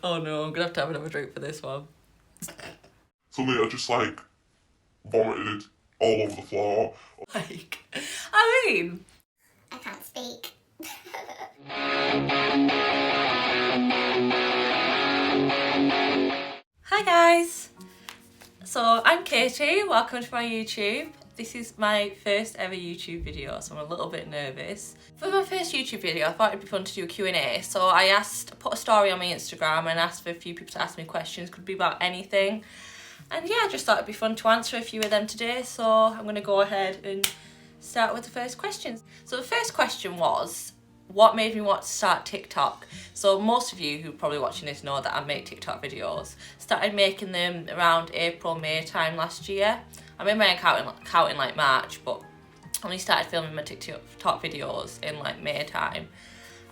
Oh no, I'm gonna have to have another drink for this one. So mate, I just like vomited all over the floor. Like, I mean, I can't speak. hi guys. So I'm Katie, welcome to my YouTube. This is my first ever YouTube video, so I'm a little bit nervous. For my first YouTube video, I thought it'd be fun to do a Q&A. So I put a story on my Instagram and asked for a few people to ask me questions, could be about anything. And yeah, I just thought it'd be fun to answer a few of them today, so I'm going to go ahead and start with the first questions. So the first question was, what made me want to start TikTok? So most of you who are probably watching this know that I make TikTok videos. Started making them around April, May time last year. I made my account in like March, but only started filming my TikTok videos in like May time.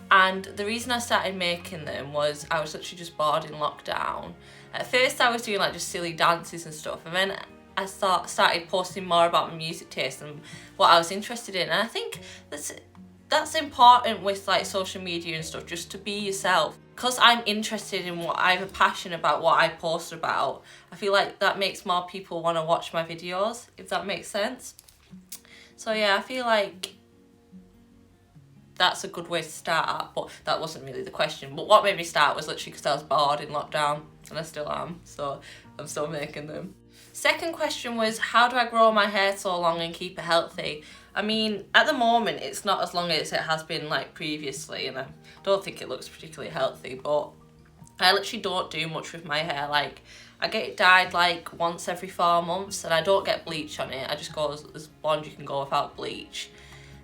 And the reason I started making them was I was literally just bored in lockdown. At first I was doing like just silly dances and stuff, and then I started posting more about my music taste and what I was interested in. And I think that's important with like social media and stuff, just to be yourself. Because I'm interested in what I have a passion about, what I post about, I feel like that makes more people want to watch my videos, if that makes sense. So yeah, I feel like that's a good way to start, but that wasn't really the question. But what made me start was literally because I was bored in lockdown, and I still am, so I'm still making them. Second question was, how do I grow my hair so long and keep it healthy? I mean, at the moment it's not as long as it has been like previously, and I don't think it looks particularly healthy, but I literally don't do much with my hair. Like, I get it dyed like once every 4 months, and I don't get bleach on it. I just go as blonde you can go without bleach.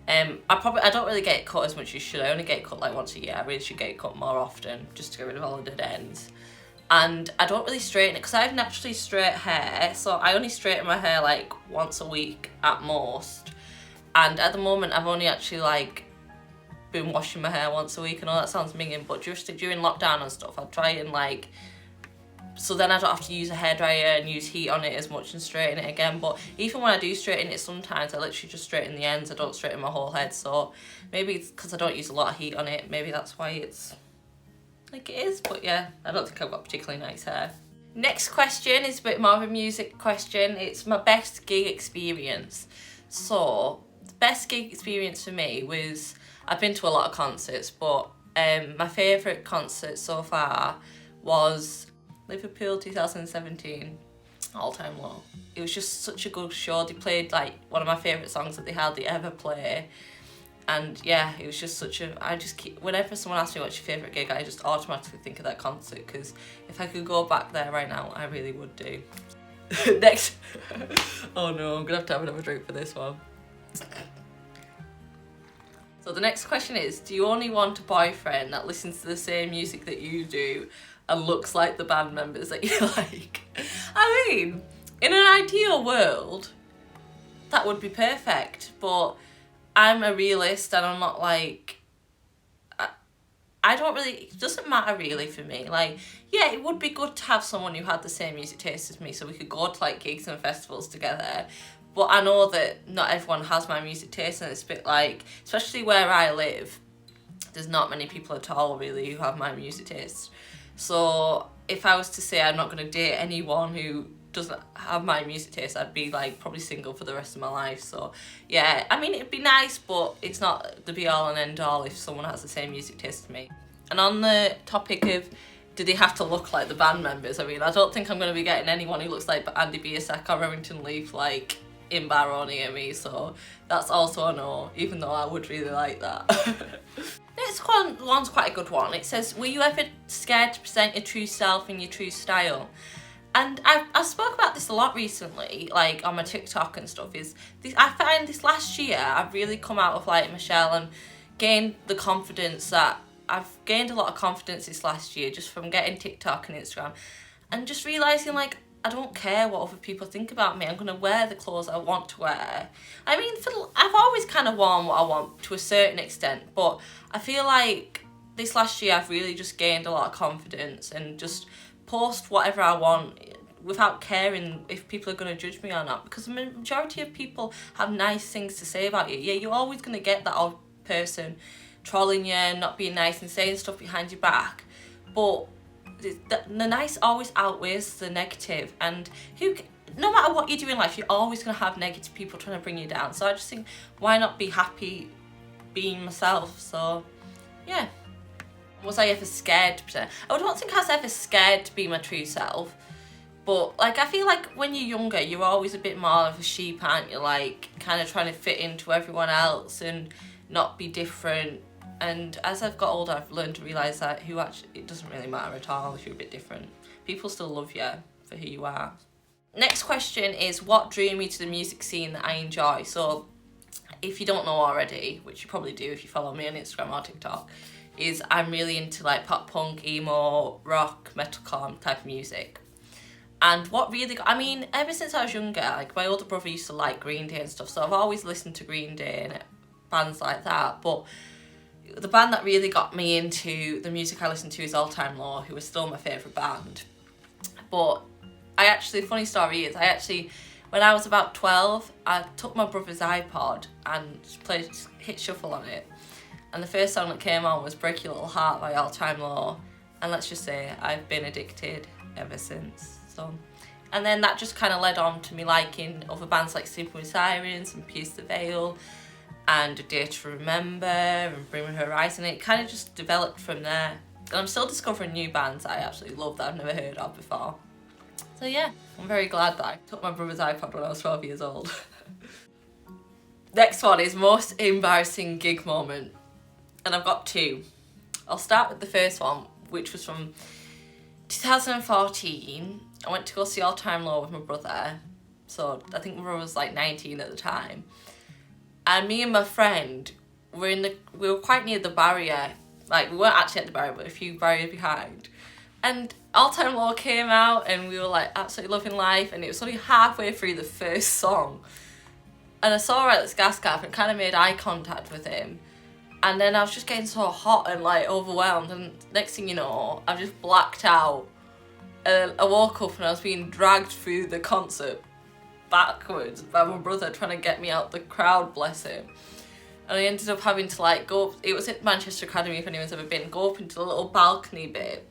I don't really get it cut as much as you should. I only get it cut like once a year. I really should get it cut more often, just to get rid of all the dead ends. And I don't really straighten it because I have naturally straight hair, so I only straighten my hair like once a week at most. And at the moment I've only actually like been washing my hair once a week. I know that sounds minging, but just during lockdown and stuff, I'll try and like, so then I don't have to use a hairdryer and use heat on it as much and straighten it again. But even when I do straighten it, sometimes I literally just straighten the ends. I don't straighten my whole head, so maybe it's because I don't use a lot of heat on it. Maybe that's why it's like it is. But yeah, I don't think I've got particularly nice hair. Next question is a bit more of a music question. It's my best gig experience. So the best gig experience for me was, I've been to a lot of concerts, but my favourite concert so far was Liverpool 2017, all time low. It was just such a good show. They played like one of my favourite songs that they hardly ever play. And yeah, it was just whenever someone asks me what's your favourite gig, I just automatically think of that concert, because if I could go back there right now, I really would do. Next. Oh no, I'm gonna have another drink for this one. So the next question is, do you only want a boyfriend that listens to the same music that you do and looks like the band members that you like? I mean, in an ideal world, that would be perfect, but I'm a realist and I'm not like, I don't really, it doesn't matter really for me. Like, yeah, it would be good to have someone who had the same music taste as me so we could go to like gigs and festivals together. But I know that not everyone has my music taste, and it's a bit like, especially where I live, there's not many people at all really who have my music taste. So if I was to say I'm not going to date anyone who doesn't have my music taste, I'd be like probably single for the rest of my life. So yeah, I mean, it'd be nice, but it's not the be all and end all if someone has the same music taste as me. And on the topic of, do they have to look like the band members? I mean, I don't think I'm going to be getting anyone who looks like Andy Biersack or Remington Leaf like in bar or near me, so that's also a no, even though I would really like that. Next one's quite a good one. It says, were you ever scared to present your true self and your true style? And I spoke about this a lot recently, like on my TikTok and stuff, I find this last year I've really come out of like Michelle and gained the confidence that I've gained a lot of confidence this last year just from getting TikTok and Instagram, and just realising like, I don't care what other people think about me. I'm going to wear the clothes I want to wear. I mean, I've always kind of worn what I want to a certain extent, but I feel like this last year I've really just gained a lot of confidence and just post whatever I want without caring if people are going to judge me or not, because the majority of people have nice things to say about you. Yeah, you're always going to get that odd person trolling you and not being nice and saying stuff behind your back, but the nice always outweighs the negative, and no matter what you do in life, you're always going to have negative people trying to bring you down. So I just think, why not be happy being myself? So yeah. Was I ever scared to pretend? I don't think I was ever scared to be my true self, but like I feel like when you're younger, you're always a bit more of a sheep, aren't you? Like kind of trying to fit into everyone else and not be different. And as I've got older, I've learned to realise that it doesn't really matter at all if you're a bit different. People still love you for who you are. Next question is, what drew me to the music scene that I enjoy? So if you don't know already, which you probably do if you follow me on Instagram or TikTok, is I'm really into like pop punk, emo, rock, metalcore type of music. And what really ever since I was younger, like my older brother used to like Green Day and stuff, so I've always listened to Green Day and bands like that. But the band that really got me into the music I listen to is All Time Low, who is still my favourite band. But funny story is, when I was about 12, I took my brother's iPod and hit shuffle on it. And the first song that came on was Break Your Little Heart by All Time Low. And let's just say I've been addicted ever since. So, and then that just kind of led on to me liking other bands like Simple Sirens and Pierce the Veil and A Day to Remember and Bring Me Horizon. It kind of just developed from there. And I'm still discovering new bands that I absolutely love that I've never heard of before. So yeah, I'm very glad that I took my brother's iPod when I was 12 years old. Next one is most embarrassing gig moment. And I've got two. I'll start with the first one, which was from 2014. I went to go see All Time Low with my brother. So I think my brother was like 19 at the time. And me and my friend we were quite near the barrier. Like, we weren't actually at the barrier, but a few barriers behind. And All Time Low came out and we were like absolutely loving life, and it was only halfway through the first song. And I saw her at this gas cap and kind of made eye contact with him. And then I was just getting so hot and like overwhelmed, and next thing you know, I've just blacked out. And I woke up and I was being dragged through the concert backwards by my brother trying to get me out the crowd, bless him. And I ended up having to like go up, it was at Manchester Academy if anyone's ever been, go up into the little balcony bit.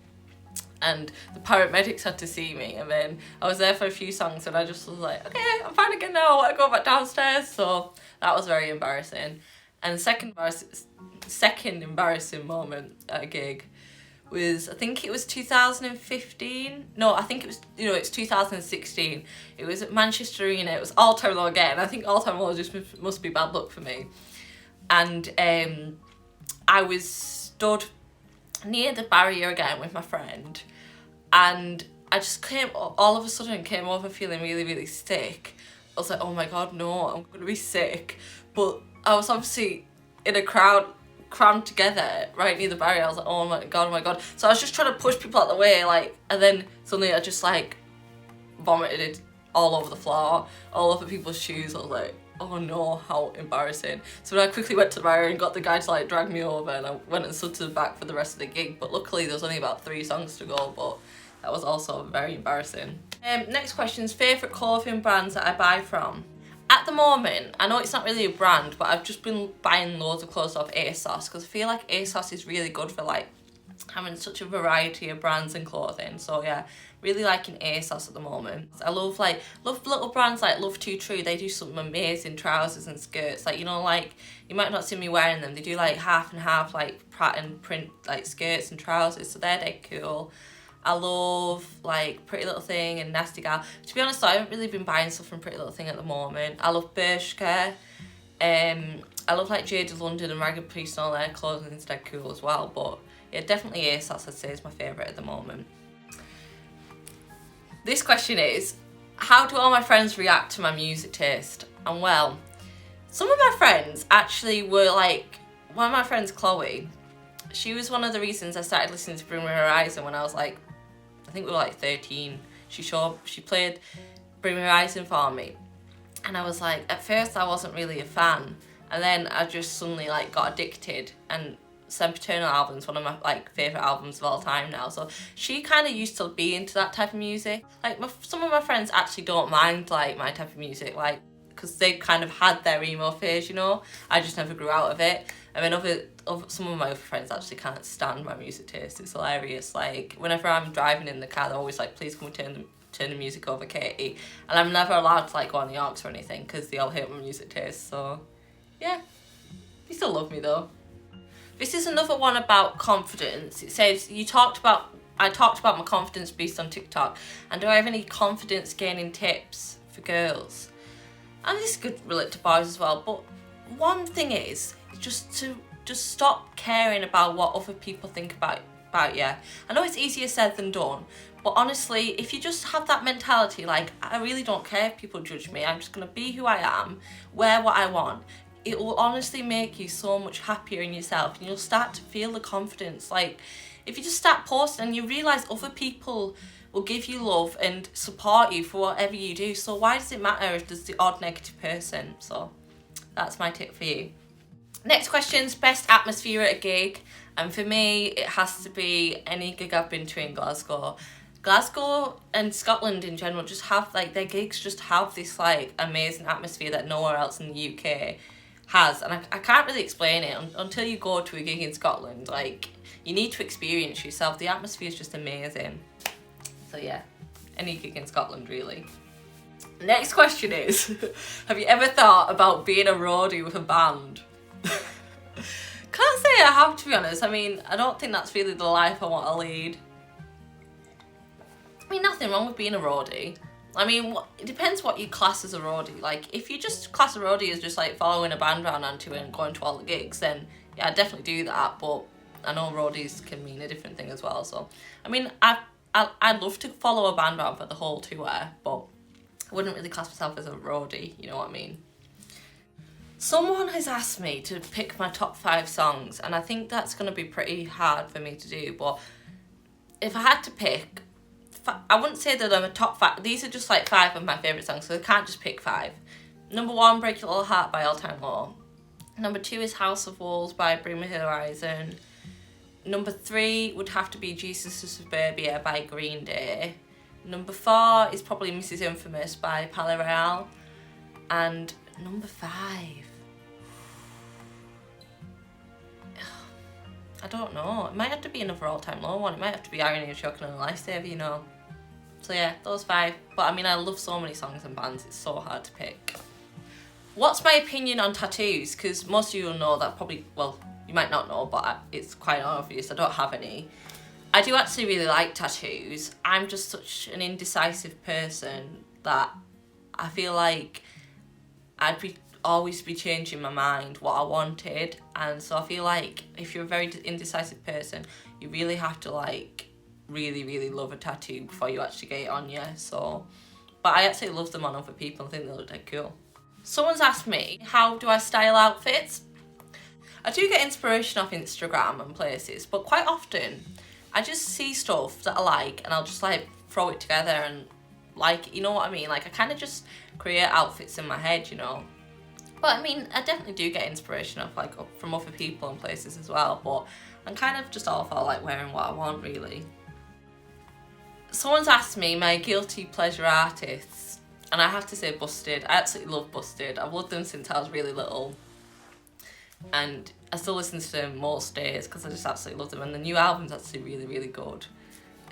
And the paramedics had to see me, and then I was there for a few songs and I just was like, okay, I'm fine again now, I want to go back downstairs. So that was very embarrassing. And the second embarrassing moment at a gig was, I think it was 2015. No, I think it was, it's 2016. It was at Manchester Arena. It was All Time Low again. I think All Time Low just must be bad luck for me. And I was stood near the barrier again with my friend, and I just all of a sudden came over feeling really, really sick. I was like, oh my God, no, I'm going to be sick. But I was obviously in a crowd crammed together right near the barrier. I was like, oh my God. So I was just trying to push people out the way, and then suddenly I just vomited it all over the floor, all over people's shoes. I was like, oh no, how embarrassing. So then I quickly went to the barrier and got the guy to drag me over, and I went and stood to the back for the rest of the gig. But luckily there was only about 3 songs to go, but that was also very embarrassing. Next question is favourite clothing brands that I buy from. At the moment, I know it's not really a brand, but I've just been buying loads of clothes off ASOS, because I feel like ASOS is really good for having such a variety of brands and clothing. So yeah, really liking ASOS at the moment. I love little brands like Love Too True. They do some amazing trousers and skirts. You might not see me wearing them. They do half and half pattern print skirts and trousers. So they're dead cool. I love Pretty Little Thing and Nasty Gal. To be honest though, I haven't really been buying stuff from Pretty Little Thing at the moment. I love Bershka. I love Jaded London and Ragged Priest and all their clothing is dead cool as well. But yeah, definitely ASOS I'd say is my favourite at the moment. This question is, how do all my friends react to my music taste? And well, some of my friends actually were one of my friends, Chloe, she was one of the reasons I started listening to Bring Me Horizon when I was I think we were 13. She played Bring Me Horizon for me. And I was at first I wasn't really a fan. And then I just suddenly got addicted, and Sempiternal album's one of my favourite albums of all time now. So she kind of used to be into that type of music. Some of my friends actually don't mind my type of music. because they kind of had their emo phase, you know. I just never grew out of it. I mean, some of my other friends actually can't stand my music taste. It's hilarious. Like, whenever I'm driving in the car, they're always like, please can we turn the music over, Katie. And I'm never allowed to like go on the aux or anything because they all hate my music taste. So yeah, they still love me though. This is another one about confidence. It says, I talked about my confidence boost on TikTok, and do I have any confidence gaining tips for girls? And this could relate to boys as well, but one thing is just stop caring about what other people think about you. I know it's easier said than done, but honestly, if you just have that mentality, like, I really don't care if people judge me, I'm just gonna be who I am, wear what I want, it will honestly make you so much happier in yourself, and you'll start to feel the confidence. Like, if you just start posting and you realise other people will give you love and support you for whatever you do, so why does it matter if there's the odd negative person? So that's my tip for you. Next question's best atmosphere at a gig, and for me it has to be any gig I've been to in Glasgow. Glasgow and Scotland in general just have, like, their gigs just have this like amazing atmosphere that nowhere else in the UK has, and I can't really explain it until you go to a gig in Scotland. Like, you need to experience yourself. The atmosphere is just amazing. So yeah, any gig in Scotland really. Next question is, have you ever thought about being a roadie with a band? Can't say I have, to be honest. I mean, I don't think that's really the life I want to lead. I mean, nothing wrong with being a roadie. I mean, it depends what you class as a roadie. Like, if you just class a roadie as just like following a band around onto it and going to all the gigs, then yeah, I'd definitely do that. But I know roadies can mean a different thing as well. So, I mean, I'd love to follow a band around for the whole tour, but I wouldn't really class myself as a roadie, you know what I mean? Someone has asked me to pick my top 5 songs, and I think that's going to be pretty hard for me to do, but if I had to pick, I wouldn't say that I'm a top 5. These are just like 5 of my favourite songs, so I can't just pick 5. Number 1, Break Your Little Heart by All Time Low. Number 2 is House of Wolves by Bring Me the Horizon. Number 3 would have to be Jesus to Suburbia by Green Day. Number 4 is probably Mrs. Infamous by Palais Royale. And number 5, I don't know. It might have to be another All Time Low one. It might have to be Irony and Shocking and a Lifesaver, you know. So yeah, those 5. But I mean, I love so many songs and bands, it's so hard to pick. What's my opinion on tattoos? Because most of you will know that probably, well, you might not know, but it's quite obvious. I don't have any. I do actually really like tattoos. I'm just such an indecisive person that I feel like I'd always be changing my mind what I wanted, and so I feel like if you're a very indecisive person, you really have to like really love a tattoo before you actually get it on you. So, but I actually love them on other people and think they look dead cool. Someone's asked me, how do I style outfits? I do get inspiration off Instagram and places, but quite often I just see stuff that I like and I'll just like throw it together and like, you know what I mean? Like, I kind of just create outfits in my head, you know. But I mean, I definitely do get inspiration off like from other people and places as well, but I'm kind of just all for like wearing what I want really. Someone's asked me my guilty pleasure artists, and I have to say Busted. I absolutely love Busted. I've loved them since I was really little, and I still listen to them most days because I just absolutely love them, and the new album's actually really good.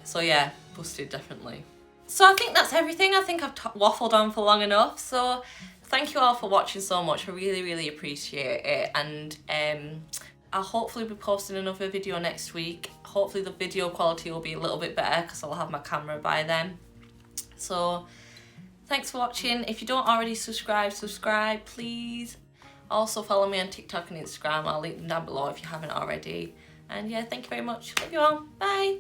So yeah, Busted definitely. So I think that's everything. I think I've waffled on for long enough, so thank you all for watching so much. I really appreciate it, and I'll hopefully be posting another video next week. Hopefully the video quality will be a little bit better because I'll have my camera by then. So thanks for watching. If you don't already subscribe please. Also follow me on TikTok and Instagram. I'll link them down below if you haven't already. And yeah, thank you very much. Love you all. Bye.